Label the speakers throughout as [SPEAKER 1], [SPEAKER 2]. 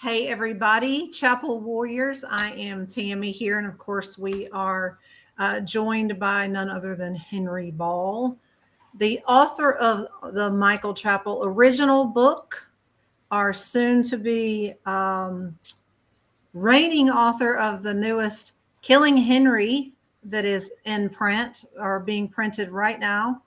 [SPEAKER 1] Hey, everybody, Chapel Warriors. I am Tammy here. And of course, we are joined by none other than Henry Ball, the author of the Michael Chapel original book, our soon to be reigning author of the newest Killing Henry that is in print or being printed right now.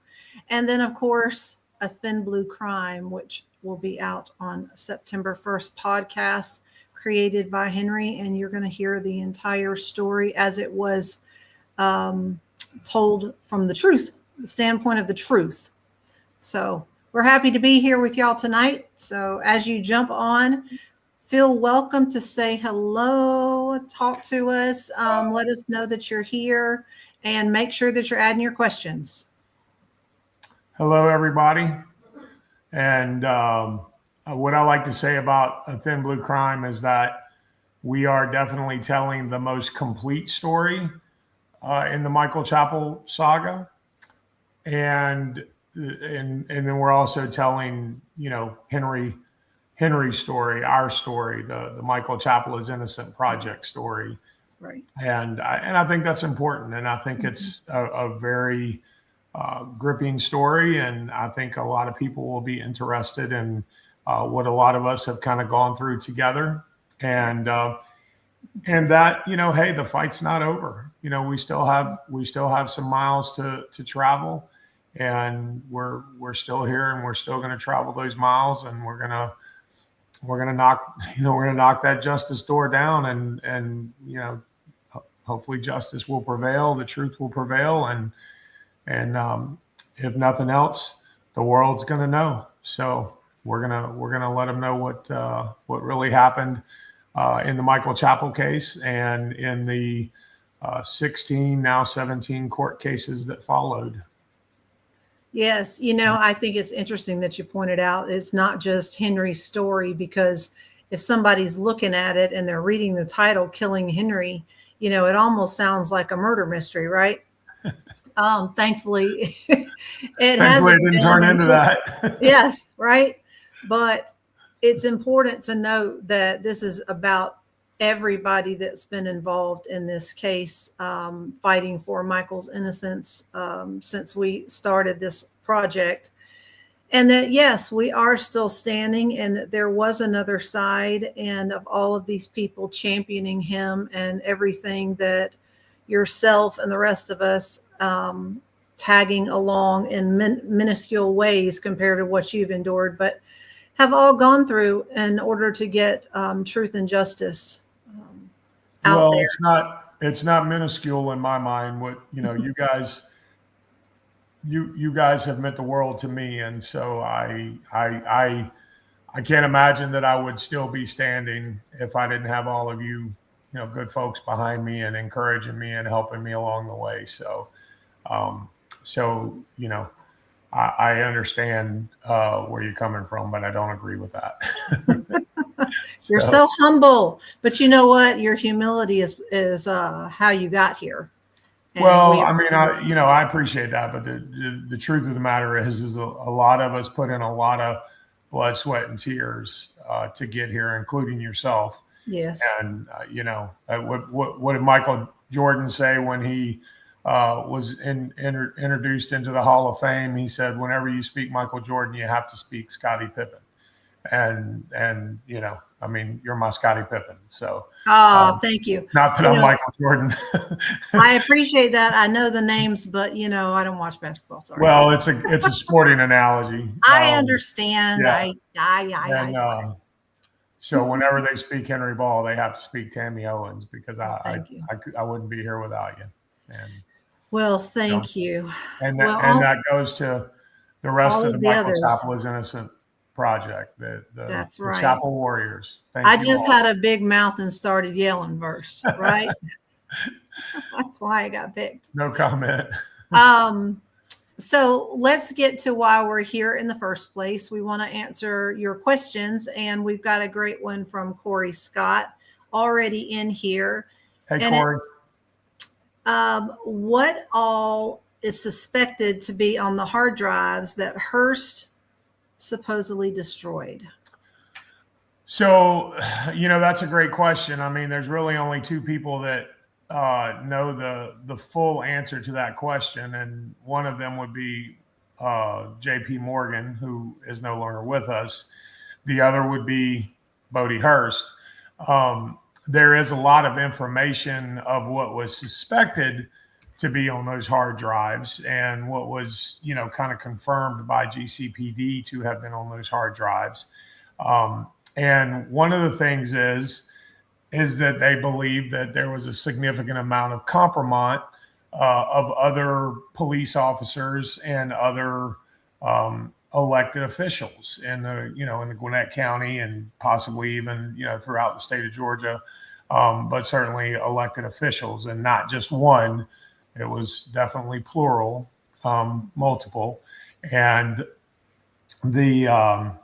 [SPEAKER 1] And then, of course, A Thin Blue Crime, which will be out on September 1st podcast created by Henry. And you're going to hear the entire story as it was told from the standpoint of the truth. So we're happy to be here with y'all tonight. So as you jump on, feel welcome to say hello, talk to us, let us know that you're here, and make sure that you're adding your questions.
[SPEAKER 2] Hello, everybody. And what I like to say about A Thin Blue Crime is that we are definitely telling the most complete story in the Michael Chapel saga. And then we're also telling, Henry's story, our story, the Michael Chapel is Innocent Project story.
[SPEAKER 1] Right.
[SPEAKER 2] And I think that's important. And I think it's a very gripping story. And I think a lot of people will be interested in what a lot of us have kind of gone through together. And that, hey, the fight's not over. We still have some miles to travel, and we're still here, and we're still going to travel those miles, and we're gonna knock that justice door down, and hopefully justice will prevail, the truth will prevail, and if nothing else, the world's gonna know. So we're gonna let them know what really happened in the Michael Chapel case and in the 16, now 17 court cases that followed.
[SPEAKER 1] Yes. I think it's interesting that you pointed out it's not just Henry's story, because if somebody's looking at it and they're reading the title Killing Henry, it almost sounds like a murder mystery, right? Thankfully, it
[SPEAKER 2] didn't turn into that.
[SPEAKER 1] Yes, right. But it's important to note that this is about everybody that's been involved in this case, fighting for Michael's innocence since we started this project. And that, yes, we are still standing, and that there was another side, and of all of these people championing him and everything that yourself and the rest of us tagging along in minuscule ways compared to what you've endured, but have all gone through in order to get truth and justice out there.
[SPEAKER 2] It's not minuscule in my mind. What you guys have meant the world to me, and so I can't imagine that I would still be standing if I didn't have all of you, good folks behind me and encouraging me and helping me along the way. So, I understand where you're coming from, but I don't agree with that.
[SPEAKER 1] You're so humble, but you know what? Your humility is how you got here.
[SPEAKER 2] And I appreciate that, but the truth of the matter is a lot of us put in a lot of blood, sweat, and tears to get here, including yourself.
[SPEAKER 1] Yes.
[SPEAKER 2] And what did Michael Jordan say when he was introduced into the Hall of Fame? He said, "Whenever you speak Michael Jordan, you have to speak Scottie Pippen." And you're my Scottie Pippen. So
[SPEAKER 1] thank you.
[SPEAKER 2] Not that I'm Michael Jordan.
[SPEAKER 1] I appreciate that. I know the names, but I don't watch basketball. Sorry.
[SPEAKER 2] Well, it's a sporting analogy.
[SPEAKER 1] I understand.
[SPEAKER 2] Yeah. So whenever they speak Henry Ball, they have to speak Tammy Owens, because I wouldn't be here without you. And
[SPEAKER 1] thank you.
[SPEAKER 2] And that goes to the rest of the Michael Chapel is Innocent Project.
[SPEAKER 1] That's right.
[SPEAKER 2] The Chapel Warriors.
[SPEAKER 1] I just had a big mouth and started yelling first, right? That's why I got picked.
[SPEAKER 2] No comment.
[SPEAKER 1] So let's get to why we're here in the first place. We want to answer your questions, and we've got a great one from Corey Scott already in here.
[SPEAKER 2] Hey, Corey.
[SPEAKER 1] What all is suspected to be on the hard drives that Hearst supposedly destroyed?
[SPEAKER 2] So, that's a great question. I mean, there's really only two people that know the full answer to that question, and one of them would be J.P. Morgan, who is no longer with us. The other would be Bodie Hearst. There is a lot of information of what was suspected to be on those hard drives and what was, kind of confirmed by GCPD to have been on those hard drives. And one of the things is that they believe that there was a significant amount of compromise of other police officers and other elected officials in the Gwinnett County and possibly even throughout the state of Georgia, but certainly elected officials and not just one. It was definitely plural, multiple, and the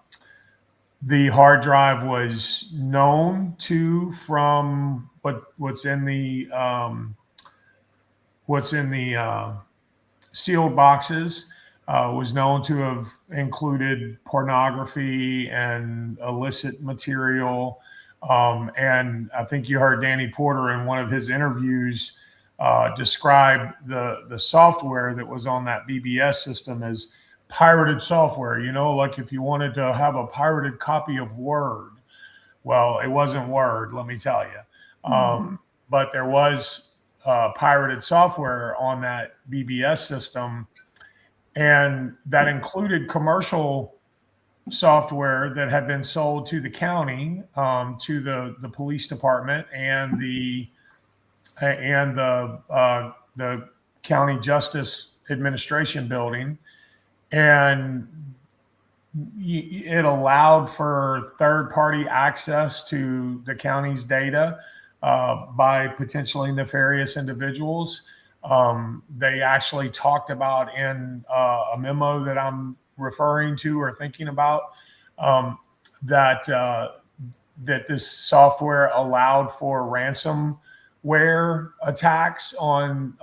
[SPEAKER 2] hard drive was known to from what's in the sealed boxes. Was known to have included pornography and illicit material. And I think you heard Danny Porter in one of his interviews describe the software that was on that BBS system as pirated software, like if you wanted to have a pirated copy of Word. Well, it wasn't Word, let me tell you. But there was pirated software on that BBS system, and that included commercial software that had been sold to the county, to the police department and the county justice administration building. And it allowed for third-party access to the county's data by potentially nefarious individuals. They actually talked about in a memo that I'm referring to or thinking about that this software allowed for ransomware attacks on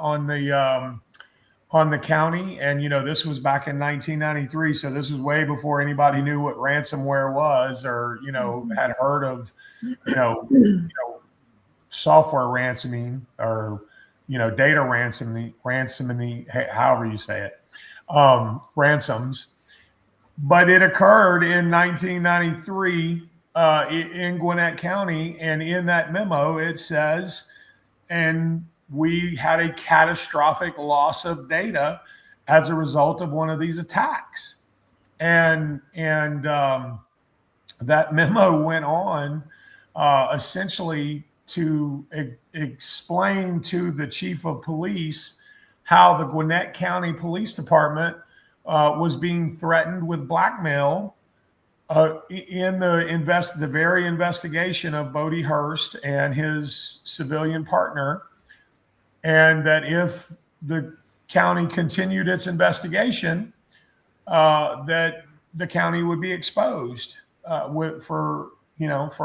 [SPEAKER 2] the county. And this was back in 1993, so this was way before anybody knew what ransomware was or had heard of software ransoming or data ransoming, however you say it, ransoms. But it occurred in 1993 in Gwinnett County, and in that memo it says, and we had a catastrophic loss of data as a result of one of these attacks. And that memo went on essentially to explain to the chief of police how the Gwinnett County Police Department was being threatened with blackmail in the very investigation of Bodie Hearst and his civilian partner, and that if the county continued its investigation, that the county would be exposed for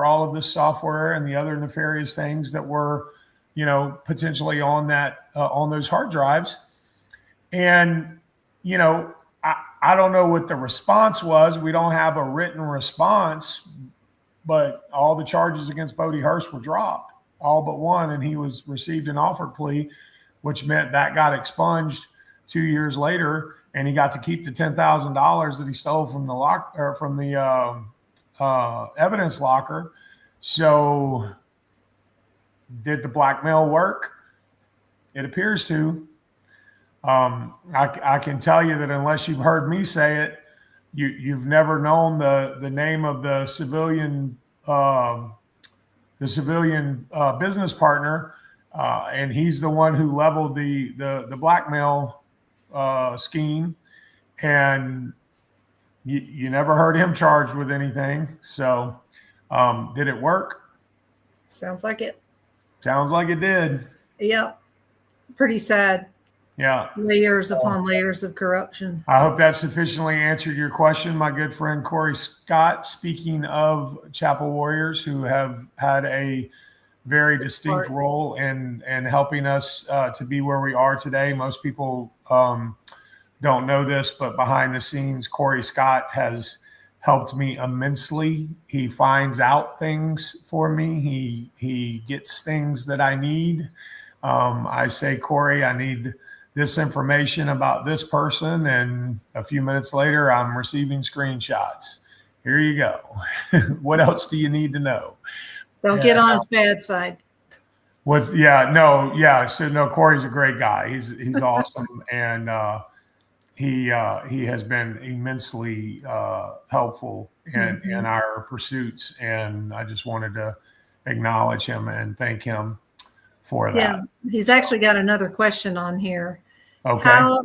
[SPEAKER 2] all of this software and the other nefarious things that were, potentially on those hard drives. And, I don't know what the response was. We don't have a written response, but all the charges against Bodie Hearst were dropped, all but one, and he received an offer plea, which meant that got expunged 2 years later, and he got to keep the $10,000 that he stole from the evidence locker. So, did the blackmail work? It appears to. I can tell you that unless you've heard me say it, you've never known the name of the civilian business partner, and he's the one who leveled the blackmail scheme, and you never heard him charged with anything. So, did it work?
[SPEAKER 1] Sounds like it.
[SPEAKER 2] Sounds like it did.
[SPEAKER 1] Yep. Pretty sad.
[SPEAKER 2] Yeah.
[SPEAKER 1] Layers upon layers of corruption.
[SPEAKER 2] I hope that sufficiently answered your question, my good friend Corey Scott. Speaking of Chapel Warriors, who have had a very distinct role in helping us to be where we are today. Most people don't know this, but behind the scenes, Corey Scott has helped me immensely. He finds out things for me. He gets things that I need. I say, Corey, I need this information about this person, and a few minutes later, I'm receiving screenshots. Here you go. What else do you need to know?
[SPEAKER 1] Don't get on his bad side.
[SPEAKER 2] So no, Corey's a great guy. He's awesome, and he has been immensely helpful in our pursuits, and I just wanted to acknowledge him and thank him for that.
[SPEAKER 1] Yeah, he's actually got another question on here.
[SPEAKER 2] Okay.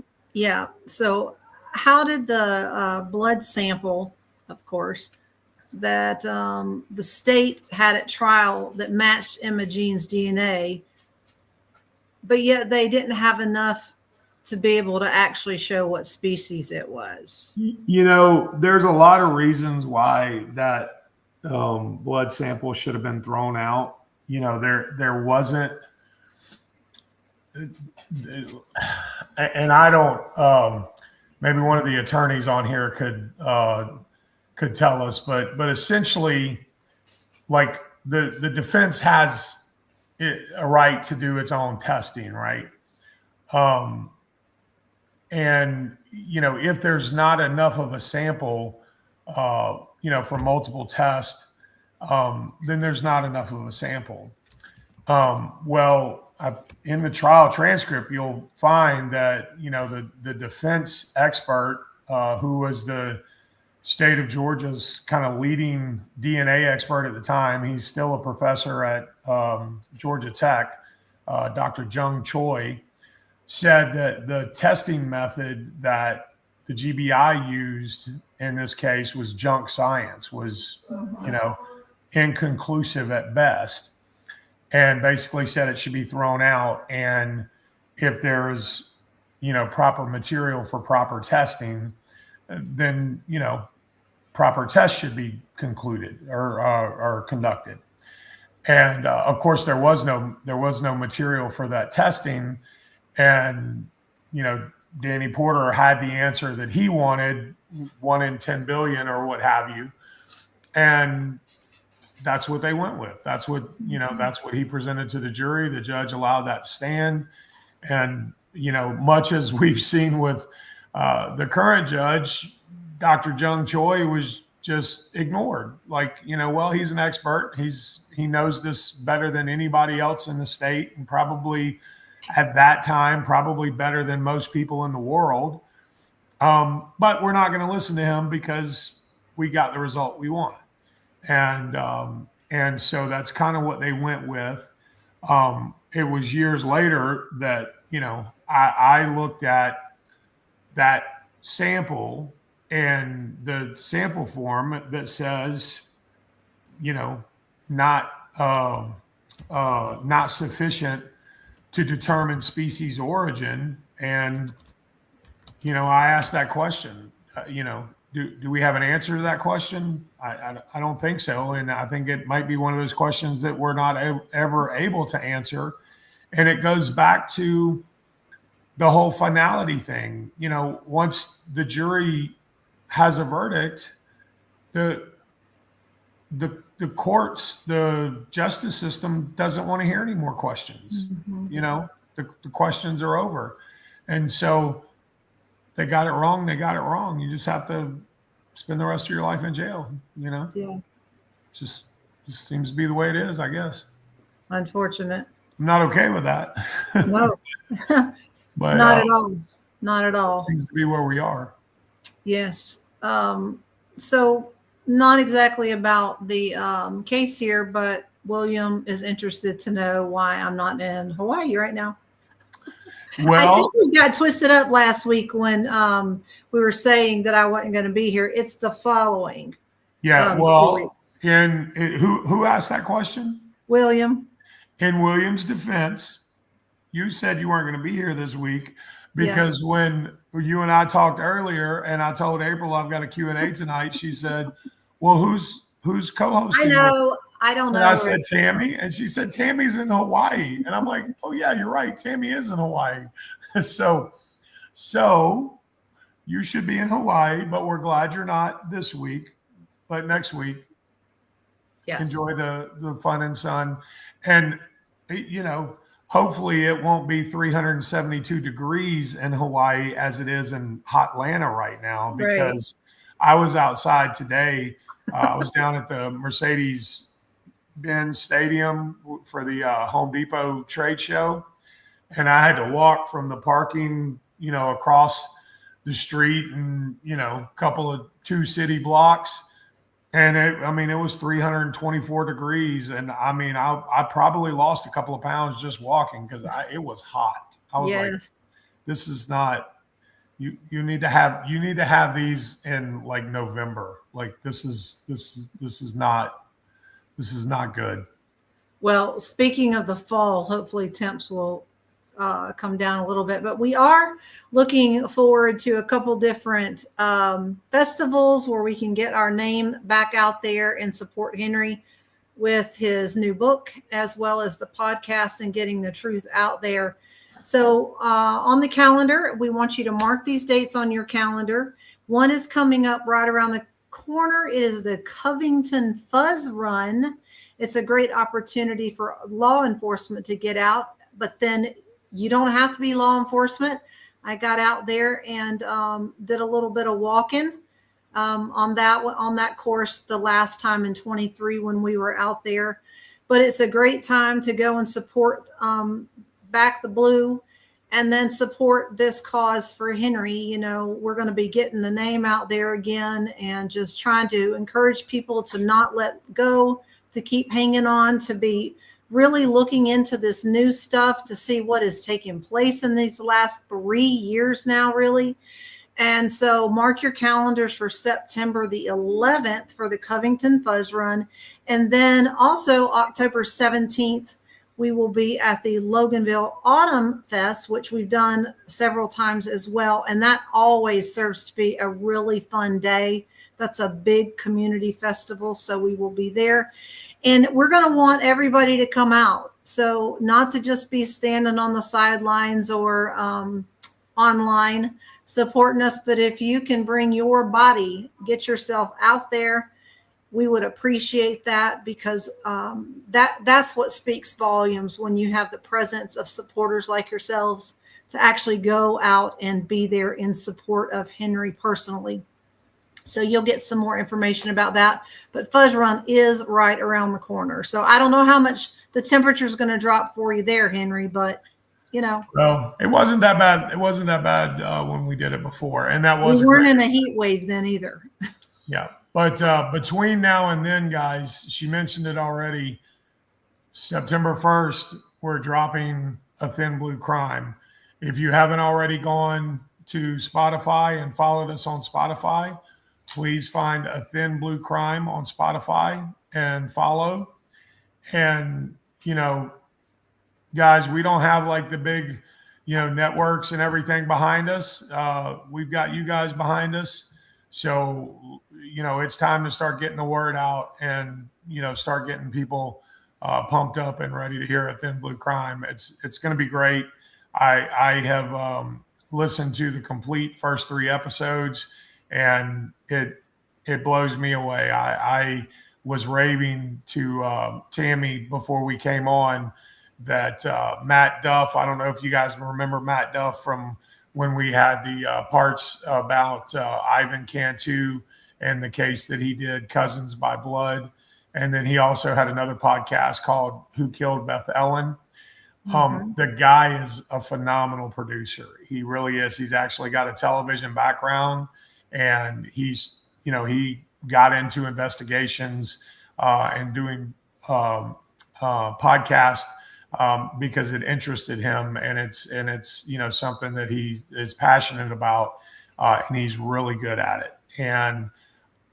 [SPEAKER 1] So how did the blood sample, of course, that the state had at trial that matched Imogene's DNA, but yet they didn't have enough to be able to actually show what species it was?
[SPEAKER 2] There's a lot of reasons why that blood sample should have been thrown out. There wasn't, and I don't. Maybe one of the attorneys on here could tell us, but essentially, like the defense has a right to do its own testing, right? And if there's not enough of a sample, for multiple tests, then there's not enough of a sample. In the trial transcript, you'll find that the defense expert, who was the state of Georgia's kind of leading DNA expert at the time, he's still a professor at Georgia Tech, Dr. Jung Choi, said that the testing method that the GBI used in this case was junk science, was inconclusive at best, and basically said it should be thrown out. And if there's proper material for proper testing, then proper tests should be concluded or conducted. And of course, there was no material for that testing. And, Danny Porter had the answer that he wanted, 1 in 10 billion or what have you. And that's what they went with. That's what he presented to the jury. The judge allowed that to stand. And, much as we've seen with the current judge, Dr. Jung Choi was just ignored. He's an expert. He knows this better than anybody else in the state, and probably at that time, probably better than most people in the world. But we're not going to listen to him because we got the result we want. And so that's kind of what they went with. It was years later that, I looked at that sample and the sample form that says, not sufficient to determine species origin. And, I asked that question, do we have an answer to that question? I don't think so. And I think it might be one of those questions that we're not ever able to answer. And it goes back to the whole finality thing. Once the jury has a verdict, the courts, the justice system doesn't want to hear any more questions. The questions are over. And so they got it wrong. They got it wrong. You just have to spend the rest of your life in jail, Yeah. Just seems to be the way it is, I guess.
[SPEAKER 1] Unfortunate.
[SPEAKER 2] I'm not okay with that.
[SPEAKER 1] No,
[SPEAKER 2] but
[SPEAKER 1] not at all. Not at all.
[SPEAKER 2] Seems to be where we are.
[SPEAKER 1] Yes. So not exactly about the case here, but William is interested to know why I'm not in Hawaii right now.
[SPEAKER 2] Well,
[SPEAKER 1] I think we got twisted up last week when we were saying that I wasn't going to be here. It's the following.
[SPEAKER 2] Yeah.
[SPEAKER 1] 2 weeks.
[SPEAKER 2] Who asked that question?
[SPEAKER 1] William.
[SPEAKER 2] In William's defense, you said you weren't going to be here this week because when you and I talked earlier and I told April I've got a Q&A tonight, she said, well, who's co-hosting?
[SPEAKER 1] I know. I don't know.
[SPEAKER 2] And I said, Tammy. And she said, Tammy's in Hawaii. And I'm like, oh, yeah, you're right. Tammy is in Hawaii. So you should be in Hawaii, but we're glad you're not this week. but next week,
[SPEAKER 1] Yes.
[SPEAKER 2] enjoy the fun and sun. And, hopefully it won't be 372 degrees in Hawaii as it is in hot Atlanta right now,
[SPEAKER 1] Right.
[SPEAKER 2] because I was outside today. I was down at the Mercedes Benz Stadium for the Home Depot trade show, and I had to walk from the parking, across the street and, a couple of 2 city blocks. And it was 324 degrees. And I probably lost a couple of pounds just walking because it was hot. I was like,
[SPEAKER 1] Yes.
[SPEAKER 2] this is not, you need to have these in like November. Like this is not good.
[SPEAKER 1] Well, speaking of the fall, hopefully temps will come down a little bit, but we are looking forward to a couple different festivals where we can get our name back out there and support Henry with his new book, as well as the podcast and getting the truth out there. So on the calendar, we want you to mark these dates on your calendar. One is coming up right around the corner. It is the Covington Fuzz Run. It's a great opportunity for law enforcement to get out, but then you don't have to be law enforcement. I got out there and did a little bit of walking on that course the last time in 23 when we were out there. But it's a great time to go and support Back the Blue, and then support this cause for Henry. We're going to be getting the name out there again and just trying to encourage people to not let go, to keep hanging on, to be really looking into this new stuff to see what is taking place in these last 3 years now, really. And so mark your calendars for September the 11th for the Covington Fuzz Run. And then also October 17th, we will be at the Loganville Autumn Fest, which we've done several times as well. And that always serves to be a really fun day. That's a big community festival, so we will be there. And we're going to want everybody to come out. So not to just be standing on the sidelines or online supporting us, but if you can bring your body, get yourself out there, we would appreciate that, because that's what speaks volumes when you have the presence of supporters like yourselves to actually go out and be there in support of Henry personally. So you'll get some more information about that. But Fuzz Run is right around the corner. So I don't know how much the temperature is going to drop for you there, Henry, but
[SPEAKER 2] Well, it wasn't that bad. It wasn't that bad when we did it before, and that was
[SPEAKER 1] we weren't in a heat wave then either.
[SPEAKER 2] Yeah. But between now and then, guys, she mentioned it already. September 1st, we're dropping A Thin Blue Crime. If you haven't already gone to Spotify and followed us on Spotify, please find A Thin Blue Crime on Spotify and follow. And, guys, we don't have like the big, networks and everything behind us. We've got you guys behind us. So, it's time to start getting the word out and, start getting people pumped up and ready to hear A Thin Blue Crime. It's going to be great. I have listened to the complete first 3 episodes, and it blows me away. I was raving to Tammy before we came on that Matt Duff. I don't know if you guys remember Matt Duff from when we had the parts about Ivan Cantu and the case that he did, Cousins by Blood. And then he also had another podcast called Who Killed Beth Ellen. The guy is a phenomenal producer. He really is. He's actually got a television background, and he got into investigations and doing podcasts because it interested him, and it's something that he is passionate about, and he's really good at it. And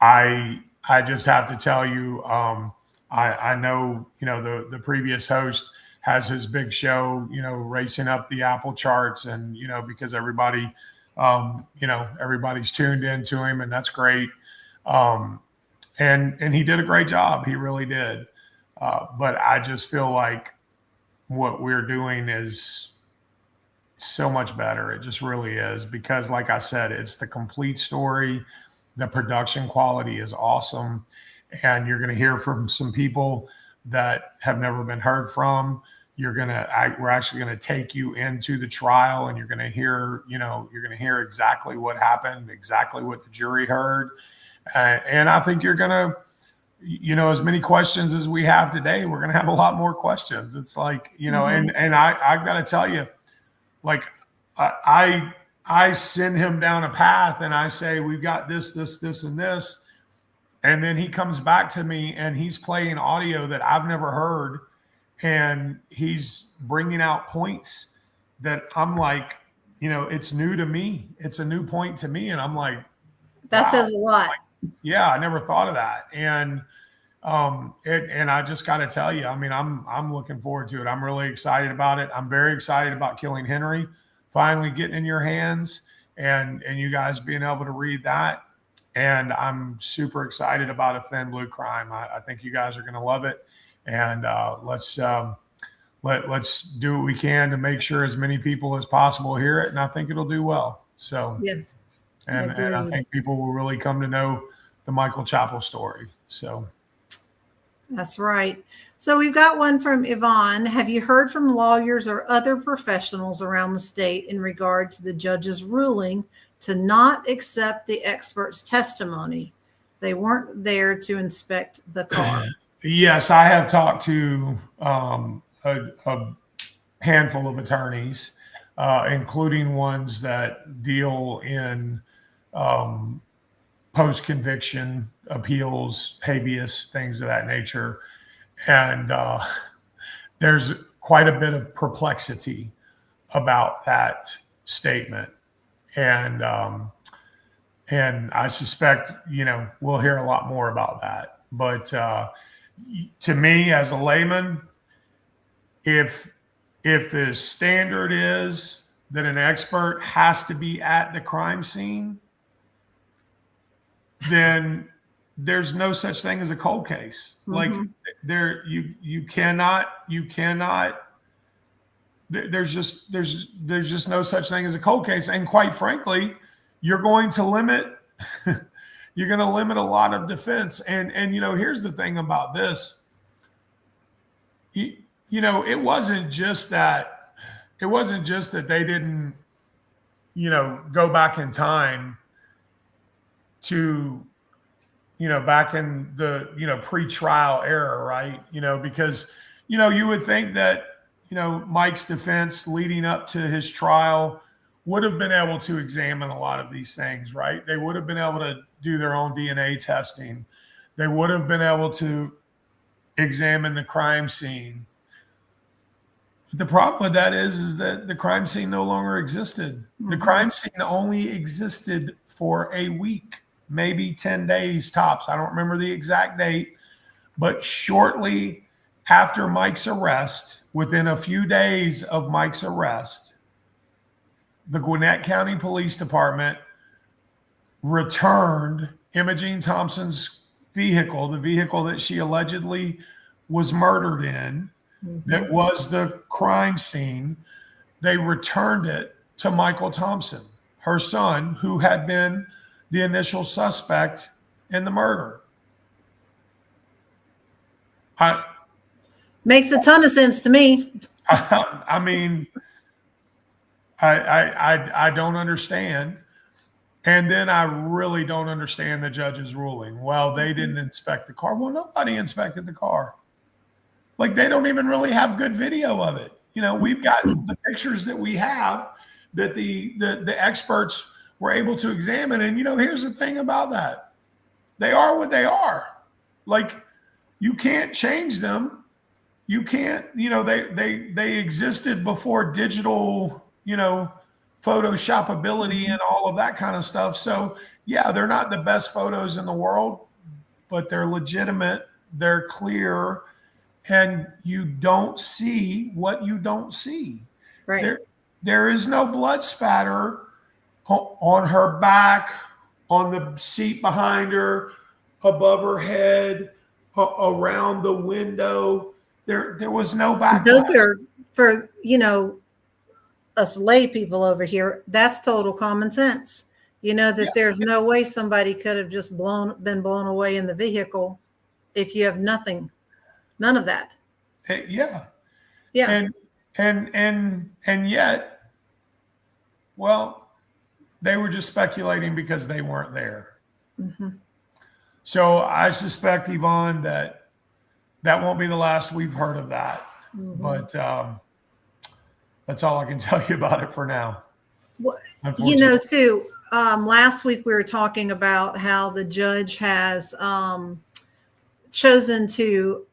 [SPEAKER 2] I just have to tell you, I know the previous host has his big show, racing up the Apple charts, and because everybody, everybody's tuned into him, and that's great. And he did a great job. He really did. But I just feel like what we're doing is so much better. It just really is, because like I said, it's the complete story. The production quality is awesome. And you're going to hear from some people that have never been heard from. We're actually going to take you into the trial, and you're going to hear, you're going to hear exactly what happened, exactly what the jury heard. And I think you're going to, as many questions as we have today, we're going to have a lot more questions. It's like, and I've got to tell you, like, I send him down a path and I say, we've got this, and this. And then he comes back to me and he's playing audio that I've never heard. And he's bringing out points that I'm like, it's new to me. It's a new point to me. And I'm like,
[SPEAKER 1] that says a lot.
[SPEAKER 2] Yeah, I never thought of that. And I just got to tell you, I mean, I'm looking forward to it. I'm really excited about it. I'm very excited about Killing Henry finally getting in your hands and you guys being able to read that. And I'm super excited about A Thin Blue Crime. I think you guys are going to love it. And let's do what we can to make sure as many people as possible hear it. And I think it'll do well. So
[SPEAKER 1] yes,
[SPEAKER 2] and I think people will really come to know the Michael Chappell story. So
[SPEAKER 1] that's right. So we've got one from Yvonne. Have you heard from lawyers or other professionals around the state in regard to the judge's ruling to not accept the expert's testimony? They weren't there to inspect the car.
[SPEAKER 2] Yes, I have talked to a handful of attorneys, including ones that deal in post-conviction appeals, habeas, things of that nature. And there's quite a bit of perplexity about that statement. And I suspect, we'll hear a lot more about that. But to me, as a layman, if the standard is that an expert has to be at the crime scene, then there's no such thing as a cold case. Mm-hmm. Like you cannot, there's just no such thing as a cold case. And quite frankly, you're going to limit a lot of defense. And here's the thing about this. It wasn't just that they didn't, go back in time to, back in the, pre-trial era, right? Because, you would think that, Mike's defense leading up to his trial would have been able to examine a lot of these things, right? They would have been able to do their own DNA testing. They would have been able to examine the crime scene. The problem with that is that the crime scene no longer existed. Mm-hmm. The crime scene only existed for a week, maybe 10 days tops. I don't remember the exact date, but shortly after Mike's arrest, within a few days of Mike's arrest, the Gwinnett County Police Department returned Imogene Thompson's vehicle, the vehicle that she allegedly was murdered in, mm-hmm. that was the crime scene. They returned it to Michael Thompson, her son, who had been the initial suspect in the murder.
[SPEAKER 1] Makes a ton of sense to me.
[SPEAKER 2] I mean, I don't understand. And then I really don't understand the judge's ruling. Well, they didn't inspect the car. Well, nobody inspected the car. Like, they don't even really have good video of it. We've got the pictures that we have that the experts were able to examine. And, here's the thing about that. They are what they are. Like, you can't change them. You can't, they existed before digital, Photoshopability and all of that kind of stuff. So yeah, they're not the best photos in the world, but they're legitimate. They're clear. And you don't see what you don't see.
[SPEAKER 1] Right.
[SPEAKER 2] There is no blood spatter on her back, on the seat behind her, above her head, around the window. There was no back.
[SPEAKER 1] Those are for, us lay people over here. That's total common sense. You know, that
[SPEAKER 2] Yeah.
[SPEAKER 1] there's no way somebody could have just been blown away in the vehicle if you have nothing, none of that.
[SPEAKER 2] Yeah.
[SPEAKER 1] Yeah.
[SPEAKER 2] And and yet, well, they were just speculating because they weren't there.
[SPEAKER 1] Hmm.
[SPEAKER 2] So I suspect, Yvonne, that that won't be the last we've heard of that.
[SPEAKER 1] Hmm.
[SPEAKER 2] But that's all I can tell you about it for now,
[SPEAKER 1] Well, you know,
[SPEAKER 2] unfortunately.
[SPEAKER 1] too, last week we were talking about how the judge has chosen to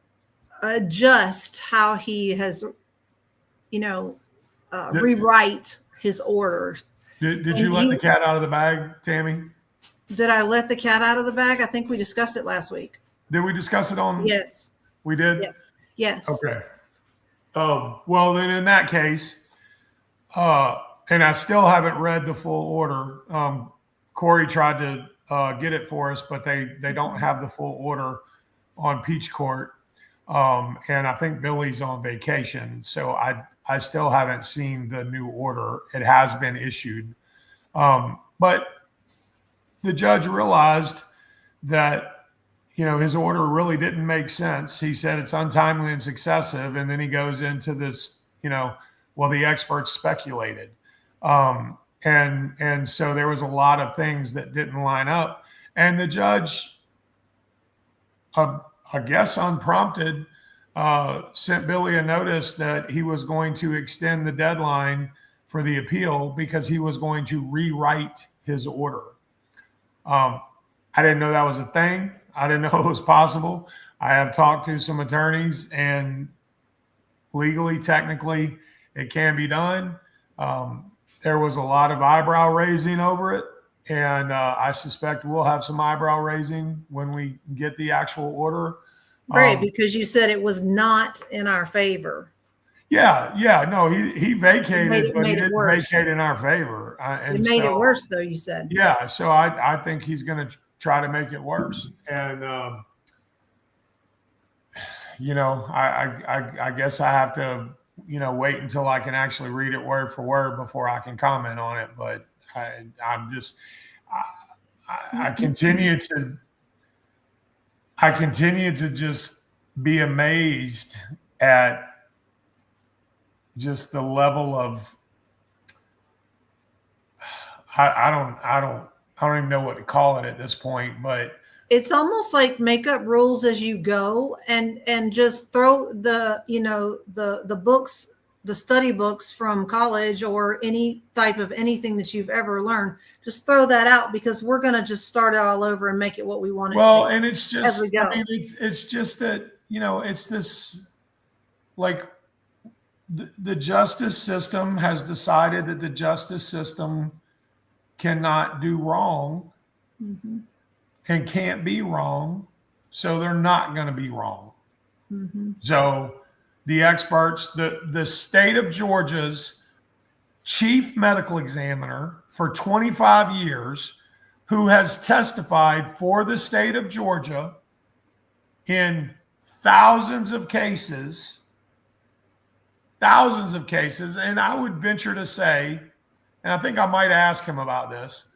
[SPEAKER 1] adjust how he has, you know,
[SPEAKER 2] Did,
[SPEAKER 1] rewrite his orders.
[SPEAKER 2] did
[SPEAKER 1] And
[SPEAKER 2] you let the cat out of the bag, Tammy?
[SPEAKER 1] did I let the cat out of the bag? I think we discussed it last week.
[SPEAKER 2] Did we discuss it on?
[SPEAKER 1] Yes.
[SPEAKER 2] We did?
[SPEAKER 1] Yes. Yes.
[SPEAKER 2] Okay. Well, then in that case, uh, and I still haven't read the full order. Corey tried to get it for us, but they don't have the full order on Peach Court. And I think Billy's on vacation, so I still haven't seen the new order. It has been issued, but the judge realized that his order really didn't make sense. He said it's untimely and successive, and then he goes into this, well, the experts speculated, and so there was a lot of things that didn't line up, and the judge, I guess unprompted, sent Billy a notice that he was going to extend the deadline for the appeal because he was going to rewrite his order. I didn't know that was a thing. I didn't know it was possible. I have talked to some attorneys, and legally, technically, it can be done. There was a lot of eyebrow raising over it, and I suspect we'll have some eyebrow raising when we get the actual order.
[SPEAKER 1] Right, because you said it was not in our favor.
[SPEAKER 2] Yeah, no, he vacated,
[SPEAKER 1] It
[SPEAKER 2] but he
[SPEAKER 1] made it
[SPEAKER 2] didn't
[SPEAKER 1] worse.
[SPEAKER 2] vacate in our favor,
[SPEAKER 1] It
[SPEAKER 2] and
[SPEAKER 1] made it
[SPEAKER 2] so
[SPEAKER 1] worse, though, you said.
[SPEAKER 2] yeah, so I think he's going to try to make it worse, and I guess I have to wait until I can actually read it word for word before I can comment on it. But I'm just I continue to just be amazed at just the level of I don't even know what to call it at this point, but
[SPEAKER 1] It's almost like make up rules as you go, and just throw the books, the study books from college or any type of anything that you've ever learned. Just throw that out, because we're going to just start it all over and make it what we want it to
[SPEAKER 2] well,
[SPEAKER 1] be
[SPEAKER 2] and it's
[SPEAKER 1] as we
[SPEAKER 2] just, I
[SPEAKER 1] go.
[SPEAKER 2] mean, it's just that, it's this, like, the justice system has decided that the justice system cannot do wrong
[SPEAKER 1] Mm-hmm.
[SPEAKER 2] and can't be wrong. So they're not going to be wrong.
[SPEAKER 1] Mm-hmm.
[SPEAKER 2] So the experts, the state of Georgia's chief medical examiner for 25 years, who has testified for the state of Georgia in thousands of cases, and I would venture to say, and I think I might ask him about this,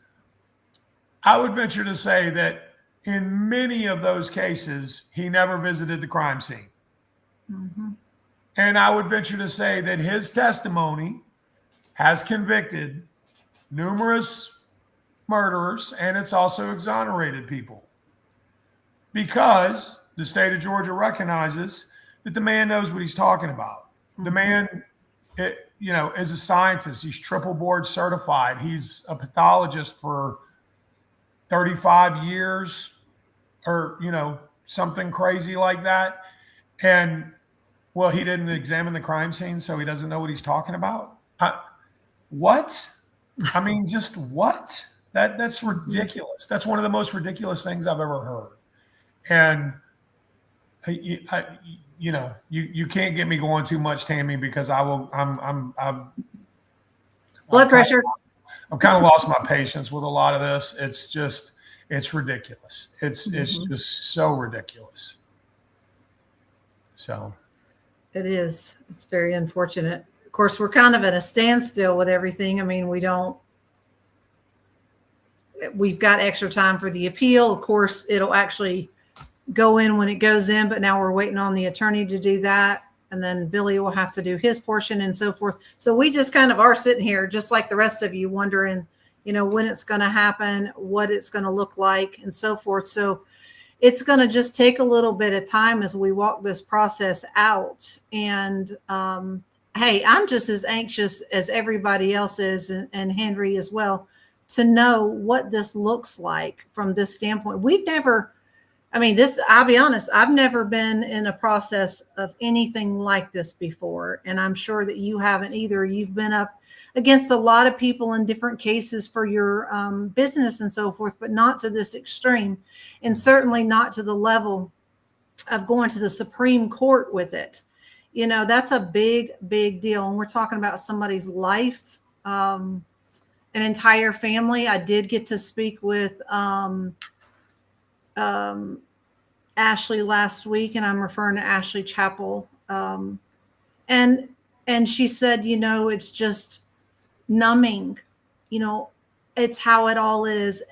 [SPEAKER 2] I would venture to say that in many of those cases, he never visited the crime scene.
[SPEAKER 1] Mm-hmm.
[SPEAKER 2] And I would venture to say that his testimony has convicted numerous murderers, and it's also exonerated people, because the state of Georgia recognizes that the man knows what he's talking about. The man, is a scientist. He's triple board certified. He's a pathologist for 35 years, or, something crazy like that. And, well, he didn't examine the crime scene, so he doesn't know what he's talking about. What? I mean, just what? That's ridiculous. That's one of the most ridiculous things I've ever heard. And you can't get me going too much, Tammy, because I will.
[SPEAKER 1] Blood pressure.
[SPEAKER 2] I've kind of lost my patience with a lot of this. It's ridiculous. It's just so ridiculous. So
[SPEAKER 1] It is. It's very unfortunate. Of course, we're kind of at a standstill with everything. I mean, we don't. we've got extra time for the appeal. Of course, it'll actually go in when it goes in, but now we're waiting on the attorney to do that. And then Billy will have to do his portion and so forth. So we just kind of are sitting here, just like the rest of you, wondering, when it's going to happen, what it's going to look like, and so forth. So it's going to just take a little bit of time as we walk this process out. And hey, I'm just as anxious as everybody else is, and Henry as well, to know what this looks like from this standpoint. I'll be honest, I've never been in a process of anything like this before. And I'm sure that you haven't either. You've been up against a lot of people in different cases for your business and so forth, but not to this extreme, and certainly not to the level of going to the Supreme Court with it. That's a big, big deal. And we're talking about somebody's life, an entire family. I did get to speak with Ashley last week, and I'm referring to Ashley Chappell. And she said, it's just numbing. It's how it all is.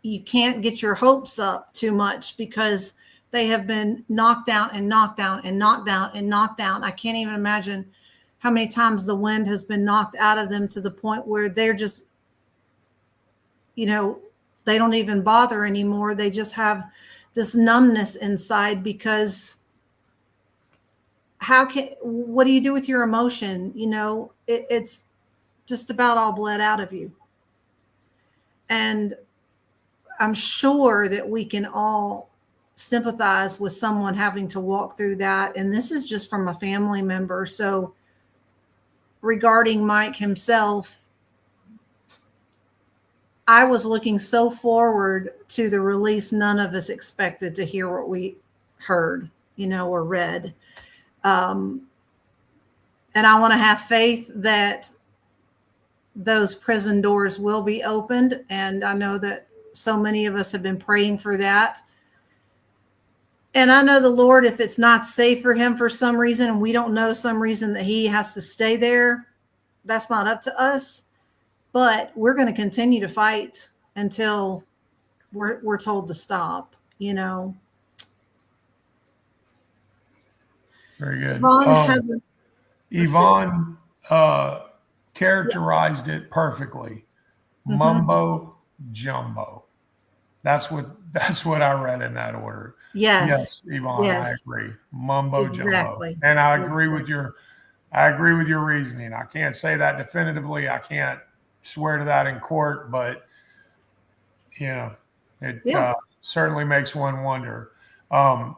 [SPEAKER 1] You can't get your hopes up too much because they have been knocked down and knocked down and knocked down and knocked down. I can't even imagine how many times the wind has been knocked out of them to the point where they're just, they don't even bother anymore. They just have this numbness inside because what do you do with your emotion? It's just about all bled out of you. And I'm sure that we can all sympathize with someone having to walk through that. And this is just from a family member. So regarding Mike himself, I was looking so forward to the release. None of us expected to hear what we heard, or read. And I want to have faith that those prison doors will be opened. And I know that so many of us have been praying for that. And I know the Lord, if it's not safe for him for some reason, and we don't know some reason that he has to stay there, that's not up to us. But we're going to continue to fight until we're told to stop,
[SPEAKER 2] Very good. Yvonne characterized it perfectly. Mumbo jumbo. That's what I read in that order. Yes, Yvonne, yes. I agree. Mumbo jumbo. And I agree with your reasoning. I can't say that definitively. I can't swear to that in court, but it certainly makes one wonder.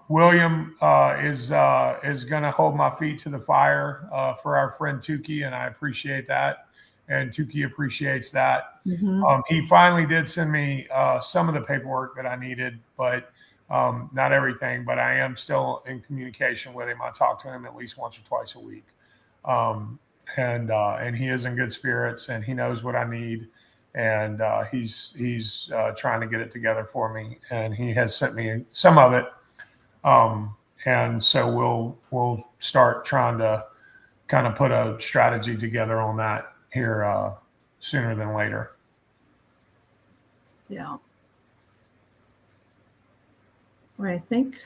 [SPEAKER 2] William is going to hold my feet to the fire for our friend Tukey, and I appreciate that, and Tukey appreciates that. He finally did send me some of the paperwork that I needed, but not everything. But I am still in communication with him. I talk to him at least once or twice a week. And he is in good spirits, and he knows what I need, and he's trying to get it together for me, and he has sent me some of it, and so we'll start trying to kind of put a strategy together on that here sooner than later.
[SPEAKER 1] Yeah. Well, I think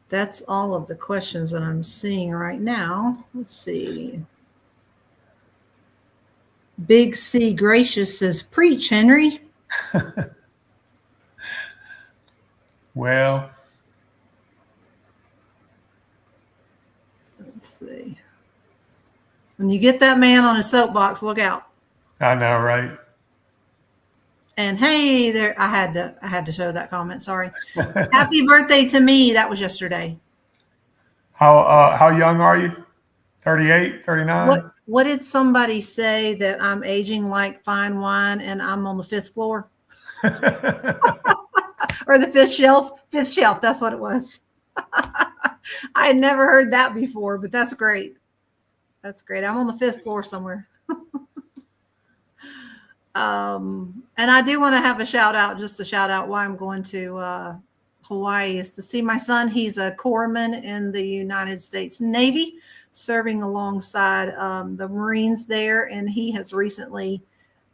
[SPEAKER 1] that's all of the questions that I'm seeing right now. Let's see. Big C Gracious says, preach, Henry.
[SPEAKER 2] Well,
[SPEAKER 1] let's see. When you get that man on a soapbox, look out.
[SPEAKER 2] I know, right?
[SPEAKER 1] And hey, there, I had to show that comment. Sorry. Happy birthday to me. That was yesterday.
[SPEAKER 2] How young are you? 38, 39?
[SPEAKER 1] What did somebody say that I'm aging like fine wine and I'm on the 5th floor? Or the 5th shelf? 5th shelf. That's what it was. I had never heard that before, but that's great. That's great. I'm on the 5th floor somewhere. And I do want to have a shout out why I'm going to Hawaii is to see my son. He's a corpsman in the United States Navy, serving alongside the Marines there. And he has recently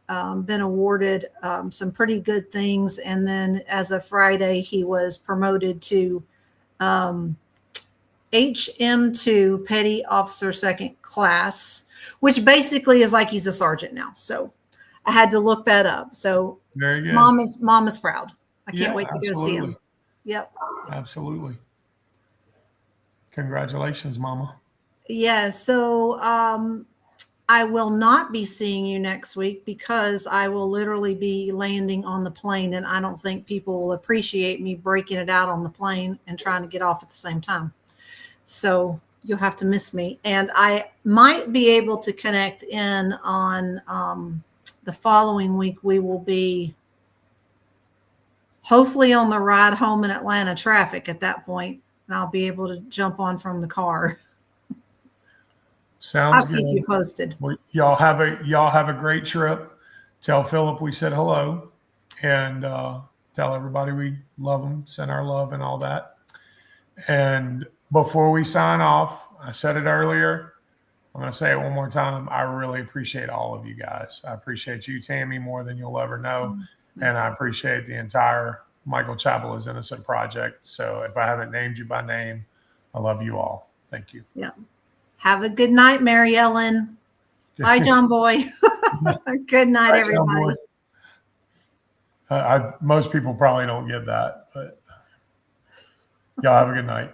[SPEAKER 1] been awarded some pretty good things. And then as of Friday, he was promoted to HM2 Petty Officer Second Class, which basically is like he's a sergeant now. So I had to look that up. So
[SPEAKER 2] Very good.
[SPEAKER 1] mom is proud. I can't
[SPEAKER 2] Yeah,
[SPEAKER 1] wait to go see him. Yep.
[SPEAKER 2] Absolutely. Congratulations, Mama.
[SPEAKER 1] Yeah. So I will not be seeing you next week because I will literally be landing on the plane, and I don't think people will appreciate me breaking it out on the plane and trying to get off at the same time. So you'll have to miss me. And I might be able to connect in on the following week. We will be hopefully on the ride home in Atlanta traffic at that point, and I'll be able to jump on from the car.
[SPEAKER 2] Sounds
[SPEAKER 1] I'll
[SPEAKER 2] good.
[SPEAKER 1] keep you posted.
[SPEAKER 2] Well, y'all have a great trip. Tell Philip we said hello, and tell everybody we love him, send our love and all that. And before we sign off, I said it earlier, I'm going to say it one more time. I really appreciate all of you guys. I appreciate you, Tammy, more than you'll ever know. And I appreciate the entire Michael Chapel is Innocent project. So if I haven't named you by name, I love you all. Thank you.
[SPEAKER 1] Yeah. Have a good night, Mary Ellen. Bye, John Boy. Good night,
[SPEAKER 2] Bye,
[SPEAKER 1] everybody.
[SPEAKER 2] Most people probably don't get that, but y'all have a good night.